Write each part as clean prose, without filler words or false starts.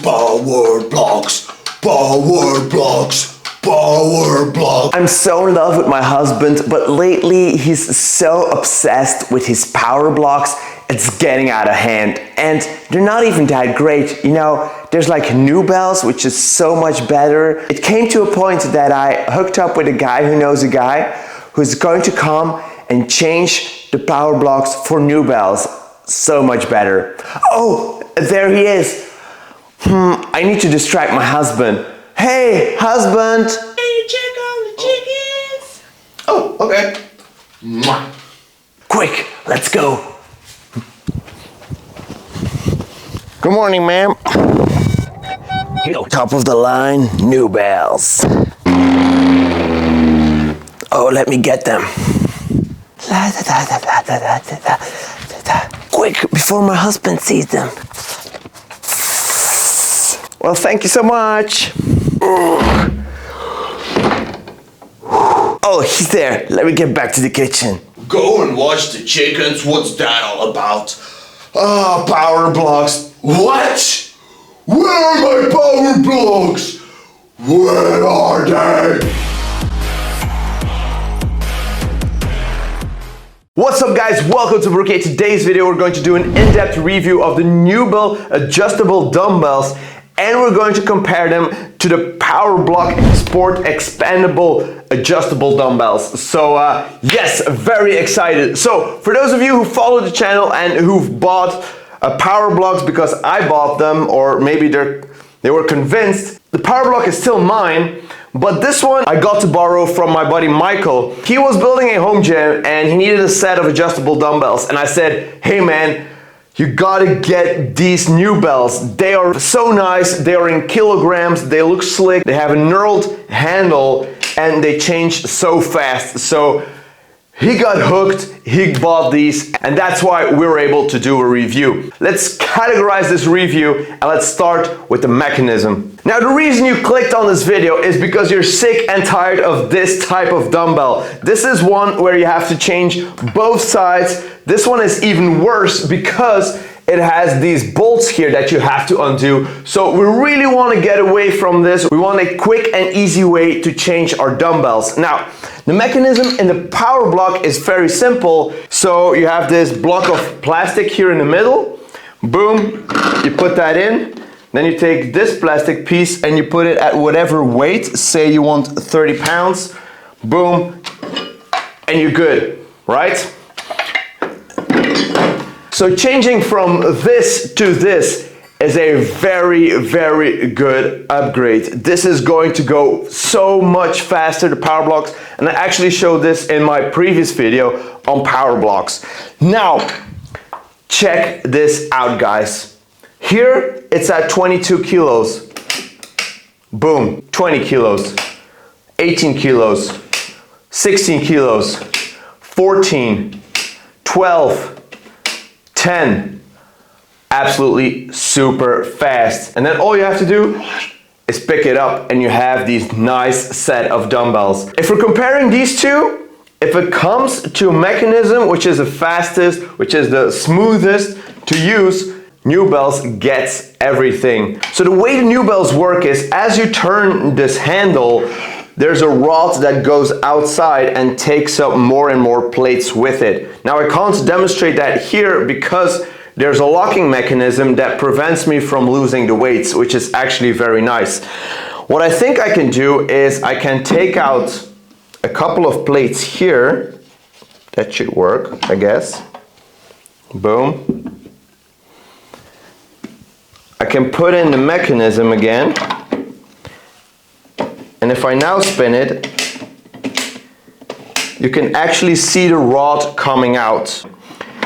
Power blocks, power blocks, power blocks. I'm so in love with my husband, but lately he's so obsessed with his power blocks, it's getting out of hand. And they're not even that great. You know, there's like Nuobells, which is so much better. It came to a point that I hooked up with a guy who knows a guy who's going to come and change the power blocks for Nuobells. So much better. Oh, there he is. I need to distract my husband. Hey, husband. Hey, check on the chickens. Oh, okay. Mwah. Quick, let's go. Good morning, ma'am. Top of the line, Nuobells. Oh, let me get them. Quick, before my husband sees them. Well, thank you so much. Oh, he's there. Let me get back to the kitchen. Go and watch the chickens. What's that all about? Ah, power blocks. What? Where are my power blocks? Where are they? What's up, guys? Welcome to Barrookie. Today's video we're going to do an in-depth review of the Nuobell adjustable dumbbells, and we're going to compare them to the Powerblock Sport expandable adjustable dumbbells. So yes, very excited. So for those of you who follow the channel and who've bought Powerblocks because I bought them, or maybe they were convinced, the Powerblock is still mine. But this one I got to borrow from my buddy Michael. He was building a home gym and he needed a set of adjustable dumbbells. And I said, hey man, you gotta get these Nuobells. They are so nice, they are in kilograms, they look slick, they have a knurled handle, and they change so fast. So he got hooked, he bought these, and that's why we were able to do a review. Let's categorize this review and let's start with the mechanism. Now, the reason you clicked on this video is because you're sick and tired of this type of dumbbell. This is one where you have to change both sides. This one is even worse because it has these bolts here that you have to undo. So we really want to get away from this. We want a quick and easy way to change our dumbbells. Now, the mechanism in the Powerblock is very simple. So you have this block of plastic here in the middle. Boom, you put that in. Then you take this plastic piece and you put it at whatever weight. Say you want 30 pounds. Boom, and you're good, right? So changing from this to this is a very, very good upgrade. This is going to go so much faster, the Powerblocks, and I actually showed this in my previous video on Powerblocks. Now, check this out, guys. Here, it's at 22 kilos. Boom, 20 kilos, 18 kilos, 16 kilos, 14, 12, 10, absolutely super fast. And then all you have to do is pick it up and you have these nice set of dumbbells. If we're comparing these two, if it comes to a mechanism which is the fastest, which is the smoothest to use, Nuobells gets everything. So the way the Nuobells work is, as you turn this handle, there's a rod that goes outside and takes up more and more plates with it. Now I can't demonstrate that here because there's a locking mechanism that prevents me from losing the weights, which is actually very nice. What I think I can do is I can take out a couple of plates here. That should work, I guess. Boom. I can put in the mechanism again. And if I now spin it, you can actually see the rod coming out.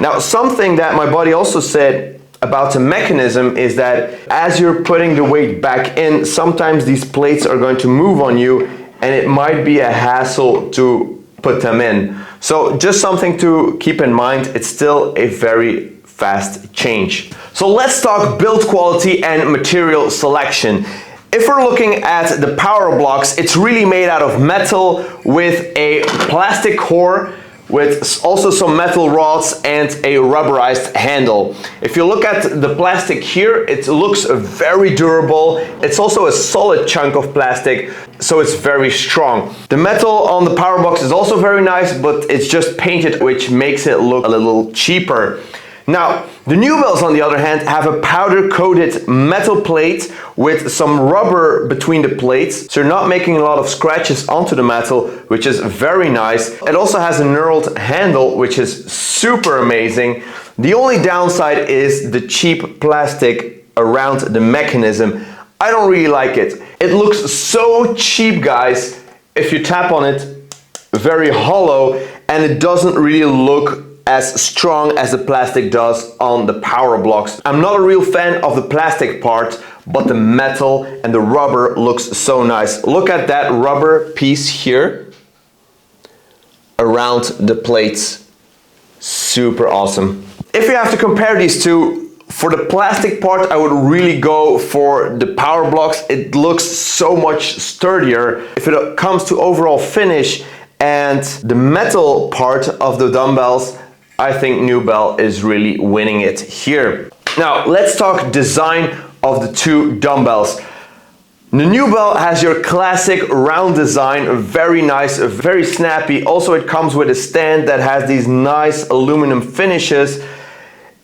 Now, something that my buddy also said about the mechanism is that as you're putting the weight back in, sometimes these plates are going to move on you and it might be a hassle to put them in. So just something to keep in mind. It's still a very fast change. So let's talk build quality and material selection. If we're looking at the Powerblocks, it's really made out of metal with a plastic core with also some metal rods and a rubberized handle. If you look at the plastic here, it looks very durable. It's also a solid chunk of plastic, so it's very strong. The metal on the power box is also very nice, but it's just painted, which makes it look a little cheaper. Now, the Nuobells, on the other hand, have a powder-coated metal plate with some rubber between the plates, so you're not making a lot of scratches onto the metal, which is very nice. It also has a knurled handle, which is super amazing. The only downside is the cheap plastic around the mechanism. I don't really like it. It looks so cheap, guys. If you tap on it, very hollow, and it doesn't really look as strong as the plastic does on the power blocks. I'm not a real fan of the plastic part, but the metal and the rubber looks so nice. Look at that rubber piece here around the plates. Super awesome. If you have to compare these two, for the plastic part, I would really go for the power blocks. It looks so much sturdier. If it comes to overall finish and the metal part of the dumbbells, I think Nuobell is really winning it here. Now, let's talk design of the two dumbbells. The Nuobell has your classic round design, very nice, very snappy. Also, it comes with a stand that has these nice aluminum finishes.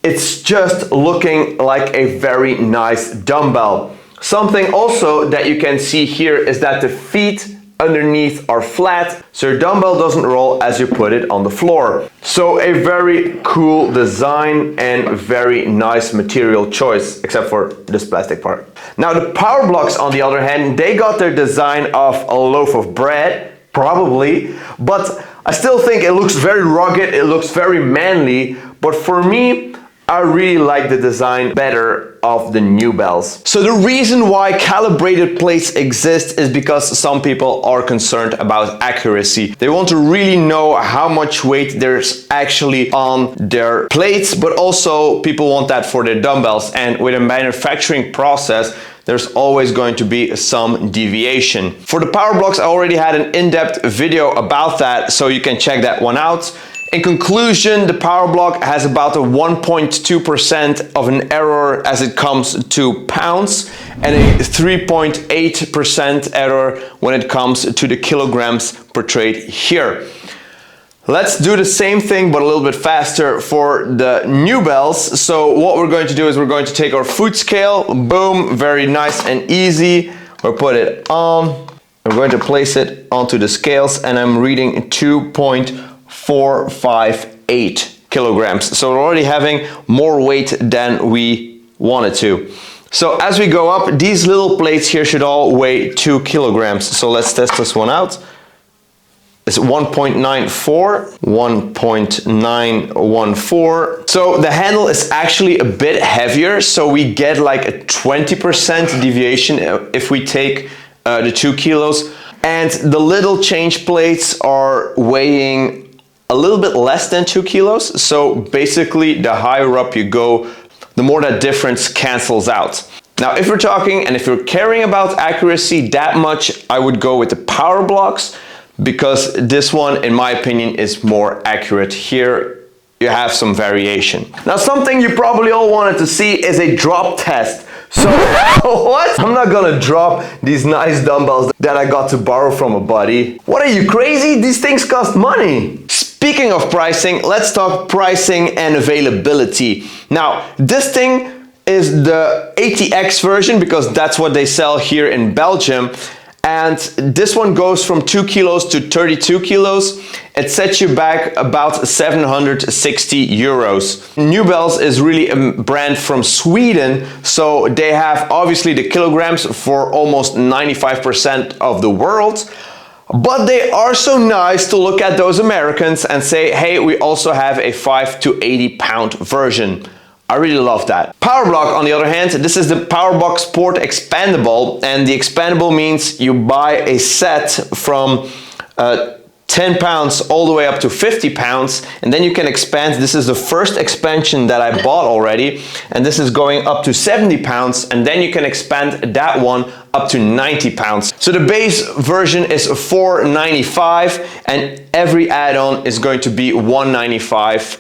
It's just looking like a very nice dumbbell. Something also that you can see here is that the feet underneath are flat, so your dumbbell doesn't roll as you put it on the floor. So a very cool design and very nice material choice, except for this plastic part. Now the power blocks, on the other hand, they got their design of a loaf of bread, probably, but I still think it looks very rugged, it looks very manly, but for me, I really like the design better of the Nuobells. So the reason why calibrated plates exist is because some people are concerned about accuracy. They want to really know how much weight there's actually on their plates, but also people want that for their dumbbells. And with a manufacturing process, there's always going to be some deviation. For the power blocks, I already had an in-depth video about that, so you can check that one out. In conclusion, the power block has about a 1.2% of an error as it comes to pounds and a 3.8% error when it comes to the kilograms portrayed here. Let's do the same thing but a little bit faster for the Nuobells. So what we're going to do is we're going to take our foot scale, boom, very nice and easy. We'll put it on. I'm going to place it onto the scales and I'm reading 2.458 kilograms. So we're already having more weight than we wanted to. So as we go up, these little plates here should all weigh 2 kilograms. So let's test this one out. It's 1.94, 1.914. So the handle is actually a bit heavier. So we get like a 20% deviation if we take the 2 kilos. And the little change plates are weighing a little bit less than 2 kilos. So basically the higher up you go, the more that difference cancels out. Now, if we're talking and if you're caring about accuracy that much, I would go with the power blocks because this one, in my opinion, is more accurate. Here you have some variation. Now, something you probably all wanted to see is a drop test. So what? I'm not gonna drop these nice dumbbells that I got to borrow from a buddy. What, are you crazy? These things cost money. Speaking of pricing, let's talk pricing and availability. Now, this thing is the ATX version because that's what they sell here in Belgium. And this one goes from 2 kilos to 32 kilos. It sets you back about 760 euros. Nuobells is really a brand from Sweden, so they have obviously the kilograms for almost 95% of the world. But they are so nice to look at those Americans and say, hey, we also have a 5 to 80 pound version. I really love that. Powerblock, on the other hand, this is the Powerblock Sport Expandable, and the expandable means you buy a set from 10 pounds all the way up to 50 pounds, and then you can expand. This is the first expansion that I bought already, and this is going up to 70 pounds, and then you can expand that one up to 90 pounds. So the base version is $495, and every add-on is going to be $195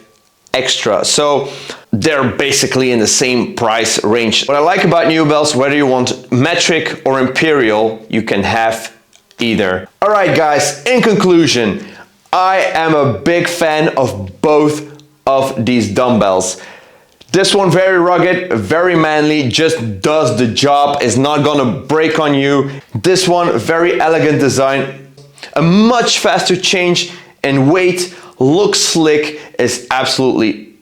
extra. So they're basically in the same price range. What I like about Nuobells, whether you want metric or imperial, you can have either. All right, guys, in conclusion, I am a big fan of both of these dumbbells. This one very rugged, very manly, just does the job, is not gonna break on you. This one, very elegant design, a much faster change in weight, looks slick, is absolutely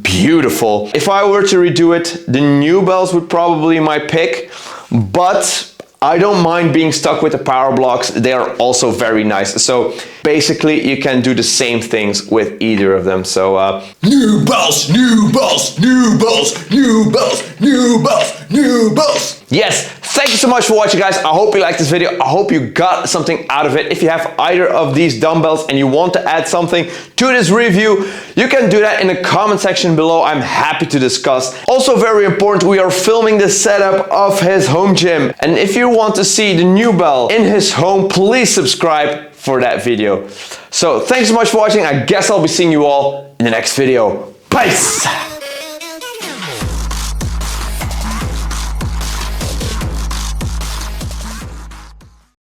beautiful. If I were to redo it, the Nuobells would probably be my pick, but I don't mind being stuck with the Powerblocks. They are also very nice. So basically you can do the same things with either of them. So Nuobells, Nuobells, Nuobells, Nuobells, Nuobells, Nuobells. Yes, thank you so much for watching, guys. I hope you liked this video. I hope you got something out of it. If you have either of these dumbbells and you want to add something to this review, you can do that in the comment section below. I'm happy to discuss. Also very important, we are filming the setup of his home gym. And if you want to see the Nuobell in his home, please subscribe for that video. So thanks so much for watching. I guess I'll be seeing you all in the next video. Peace!